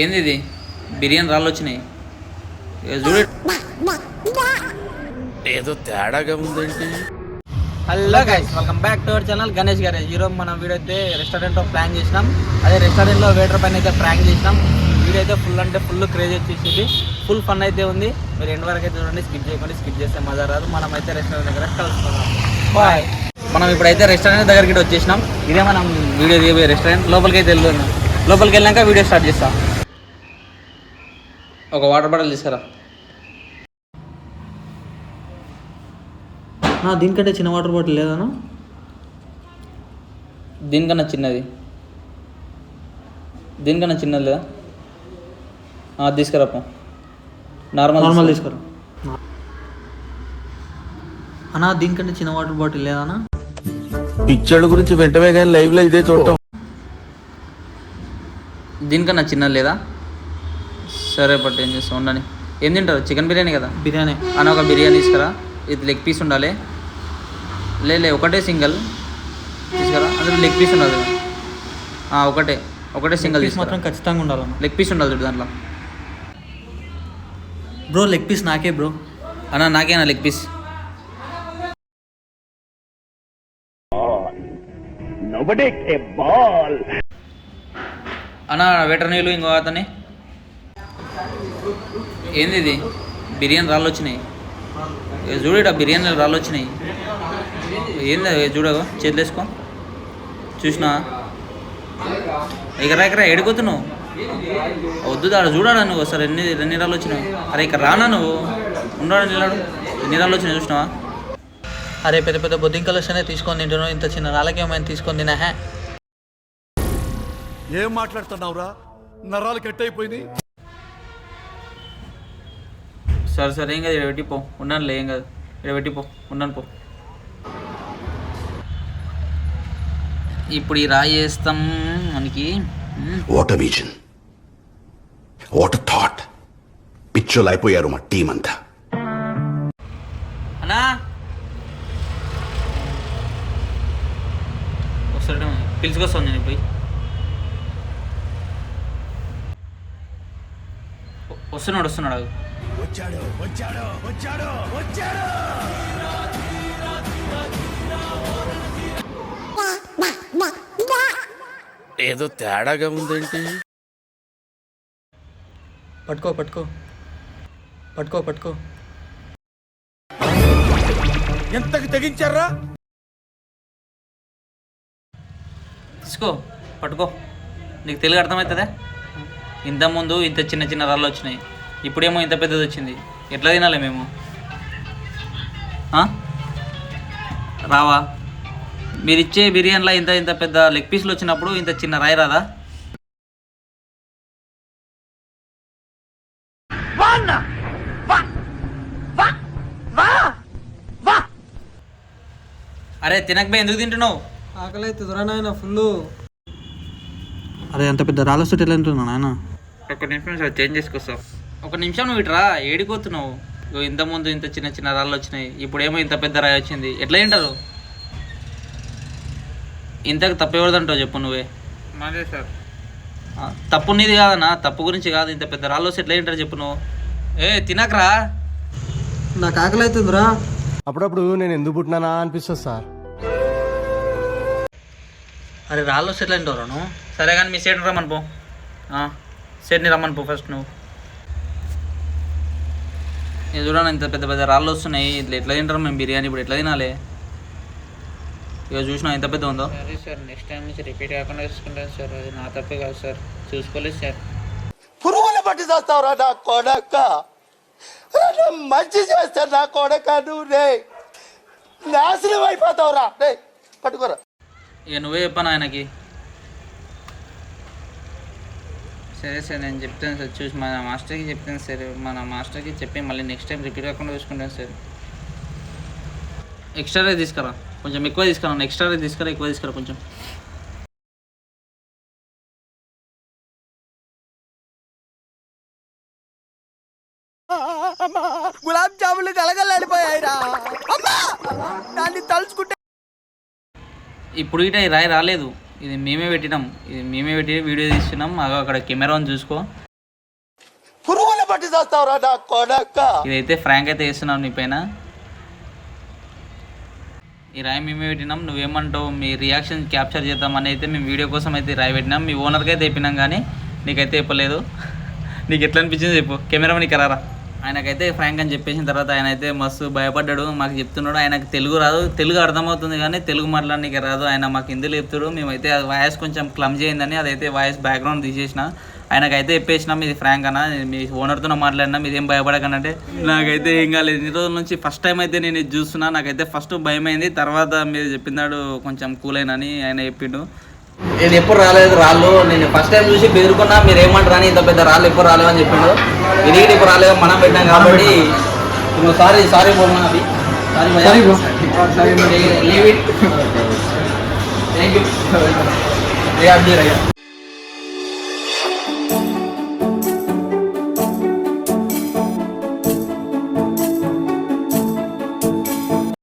ఏంది ఇది బిర్యానీ రాళ్ళు వచ్చినాయి చూడు. ఏదో తేడాగా ఉందేంటి. Hello guys, welcome back to our channel Ganesh గారు. ఈరోజు మనం వీడియో అయితే రెస్టారెంట్లో ప్లాన్ చేసినాం. అదే రెస్టారెంట్లో వెయిటర్ పైన అయితే ప్రాంక్ చేసినాం. వీడియో అయితే ఫుల్ అంటే ఫుల్ క్రేజ్ వచ్చేసింది. ఫుల్ ఫన్ అయితే ఉంది. మీరు ఎండ్ వరకు అయితే చూడండి, స్కిప్ చేయకండి. స్కిప్ చేస్తే మజా రాదు. మనం అయితే రెస్టారెంట్ దగ్గర కలుసుకుందాం. బాయ్. మనం ఇప్పుడైతే రెస్టారెంట్ దగ్గరికి వచ్చేసినాం. ఇదే మనం వీడియో తీయబోయే రెస్టారెంట్. లోపలికి అయితే వెళ్తున్నాం. లోపలికి వెళ్ళాక వీడియో స్టార్ట్ చేస్తాం. ఒక వాటర్ బాటిల్ తీసుకురా. దీనికంటే చిన్న వాటర్ బాటిల్ లేదన్నా? దీనికన్నా చిన్నది, దీనికన్నా చిన్నది లేదా? తీసుకురాపో. నార్మల్ తీసుకురా అన్నా. దీనికంటే చిన్న వాటర్ బాటిల్ లేదన్నా? పిక్చర్ల గురించి వెంటనే కానీ లైవ్ లో ఇదే చూడటం. దీనికన్నా చిన్నది లేదా? సరే పట్టు, ఏం చేస్తాం ఉండని. ఏం తింటారు? చికెన్ బిర్యానీ కదా? బిర్యానీ అని ఒక బిర్యానీ తీసుకురా. ఇది లెగ్ పీస్ ఉండాలి. లే ఒకటే సింగిల్ తీసుకురా. అందులో లెగ్ పీస్ ఉండాలి. ఒకటే సింగిల్ పీస్ మాత్రం ఖచ్చితంగా ఉండాలన్న. లెగ్ పీస్ ఉండాలి చూడు దాంట్లో. బ్రో లెగ్ పీస్ నాకే బ్రో. అన్నా నాకేనా లెగ్ పీస్? అన్నా వెటర్ నీళ్ళు ఇంకో అతని. ఏంది ఇది బిర్యానీ రాళ్ళు వచ్చినాయి చూడ. బిర్యానీ రాళ్ళు వచ్చినాయి. ఏంది చూడగా చేతులు వేసుకో. చూసినా ఎకరా ఎడుకుతున్నావు. వద్దు దాడు చూడాడా నువ్వు. అసలు ఎన్ని రాళ్ళు వచ్చినావు? అరే ఇక్కడ రానా నువ్వు? ఉండడా నిలాడు. ఎన్ని రాళ్ళు వచ్చినాయి చూసినావా? అరే పెద్ద పెద్ద బొద్దింకలు వస్తేనే తీసుకొని తింటున్నావు. ఇంత చిన్న రాళ్ళకి ఏమైనా తీసుకొని తినా? ఏం మాట్లాడుతున్నావురా? నరాలు కట్ అయిపోయింది. సరే ఏం కాదు. ఇక్కడ పెట్టిపో. ఉన్నానులే, ఏం కాదు. ఇక్కడ పెట్టిపో. ఉన్నాను పో. ఇప్పుడు ఈ రాయి వేస్తాం మనకి. What a vision, what a thought. పిచ్చోలు అయిపోయారు మా టీం అంతా. అన్నా ఒకసారి పిలుచుకొస్తాను నేను పోయి. వస్తున్నాడు. ఏదో తేడాగా ఉందేంటి. పట్టుకో. ఎంతకి తెగించారా? తీసుకో, పట్టుకో. నీకు తెలుగు అర్థమవుతుందా? ఇంతకుముందు ఇంత చిన్న రాళ్ళు వచ్చినాయి, ఇప్పుడేమో ఇంత పెద్దది వచ్చింది. ఎట్లా తినాలి మేము? రావా? మీరు ఇచ్చే బిర్యానీలో ఇంత పెద్ద లెగ్ పీసులు వచ్చినప్పుడు ఇంత చిన్న రాయి రాదా? అరే తినకపోయి ఎందుకు తింటున్నావు? ఆకలి అయితే దొరనాయన ఫుల్. అరే అంత పెద్ద రాళ్ళ చుట్టూ ఎలా తింటున్నా నాయన? ఒక నిమిషం సార్, చేంజ్ చేసుకొస్తావు. ఒక నిమిషం నువ్వు ఇట్రా. ఏడిపోతున్నావు? ఇంతకుముందు ఇంత చిన్న రాళ్ళు వచ్చినాయి, ఇప్పుడేమో ఇంత పెద్ద రాయి వచ్చింది. ఎట్లా తింటారు? ఇంతకు తప్పు ఎవరిదంటావు చెప్పు నువ్వే. మాదే సార్. తప్పు నీది కాదన్నా, తప్పు గురించి కాదు. ఇంత పెద్ద రాళ్ళు వస్తే ఎట్లా తింటారు చెప్పు నువ్వు? తినకరా. నాకు ఆకలి అవుతుందిరా. అప్పుడప్పుడు నేను ఎందుకు పుట్టినానా అనిపిస్తుంది సార్. అరే రాళ్ళు వస్తే ఎట్లా తింటావురా నువ్వు? సరే కానీ మీ సెట్ని రమ్మని పో. సెట్ని రమ్మని పో ఫస్ట్ నువ్వు. ఇది చూడండి, ఇంత పెద్ద రాళ్ళు వస్తున్నాయి. ఇట్లా ఎట్లా తింటారు మేము బిర్యానీ? ఇప్పుడు ఎట్లా తినాలి? ఇక చూసినా ఎంత పెద్ద ఉందో. సరే సార్, నెక్స్ట్ టైం నుంచి రిపీట్ కాకుండా చూసుకుంటాను సార్. అది నా తప్పే కాదు సార్, చూసుకోలేదు సార్. పురుగులు పట్టి చేస్తావురా నా కొడక. మంచి చేస్తాను నా కొడక. నువ్వు రే నాశనం అయిపోతావురా. రే పట్టుకోరా. ఇక నువ్వే చెప్పాను ఆయనకి. సరే సార్, నేను చెప్తాను సార్. చూసి మన మాస్టర్కి చెప్తాను సార్. మన మాస్టర్కి చెప్పి మళ్ళీ నెక్స్ట్ టైం రిపీట్ కాకుండా చూసుకుంటాను సార్. ఎక్స్ట్రా రైస్ తీసుకురా, కొంచెం ఎక్కువ తీసుకురా. ఎక్స్ట్రా రైస్ తీసుకురా, ఎక్కువ తీసుకురా కొంచెం. గులాబ్ జాములు కలగలాడిపోయాయిరా. దాన్ని తలుచుకుంటే ఇప్పుడు ఇట ఈ రాయి రాలేదు. ఇది మేమే పెట్టినాం. ఇది మేమే పెట్టి వీడియో తీస్తున్నాం. అక్కడ కెమెరా చూసుకో. పట్టి చేస్తావురా నా కొడక. ఇదైతే ఫ్రాంక్ అయితే వేస్తున్నాం నీ పైన. ఈ రాయి మేమే పెట్టినాం, నువ్వేమంటావు మీ రియాక్షన్ క్యాప్చర్ చేద్దామని అయితే మేము వీడియో కోసం అయితే రాయి పెట్టినాం. మీ ఓనర్కి అయితే చెప్పినాం కానీ నీకైతే చెప్పలేదు. నీకు ఎట్లా అనిపించింది చెప్పు, కెమెరా నీకు రారా. ఆయనకైతే ఫ్రాంక్ అని చెప్పేసిన తర్వాత ఆయన అయితే మస్తు భయపడ్డాడు. మాకు చెప్తున్నాడు ఆయనకు తెలుగు రాదు, తెలుగు అర్థమవుతుంది కానీ తెలుగు మాట్లాడడానికి రాదు. ఆయన మాకు హిందీలో చెప్తాడు. మేమైతే అది వాయిస్ కొంచెం క్లమ్జీ అయిందని అదైతే వాయిస్ బ్యాక్గ్రౌండ్ తీసేసిన. ఆయనకైతే చెప్పేసినాం ఇది ఫ్రాంక్ అన్న, మీ ఓనర్తో మాట్లాడినా మీరేం భయపడకనంటే నాకైతే ఏం కాలేదు. ఇన్ని రోజుల నుంచి ఫస్ట్ టైం అయితే నేను ఇది చూస్తున్నా. నాకైతే ఫస్ట్ భయం అయింది, తర్వాత మీరు చెప్పినాడు కొంచెం కూల్ అయినని ఆయన చెప్పిండు. ఇది ఎప్పుడు రాలేదు రాళ్ళు, నేను ఫస్ట్ టైం చూసి బెదురుకున్నా. మీరు ఏమంటారు అని, ఇంత పెద్ద రాళ్ళు ఎప్పుడు రాలేవు అని చెప్పిండు. ఇది ఇప్పుడు రాలేదు, మనం పెట్టాం కాబట్టి సారీ బోల్నా అవి లీవ్ ఇట్. Thank you.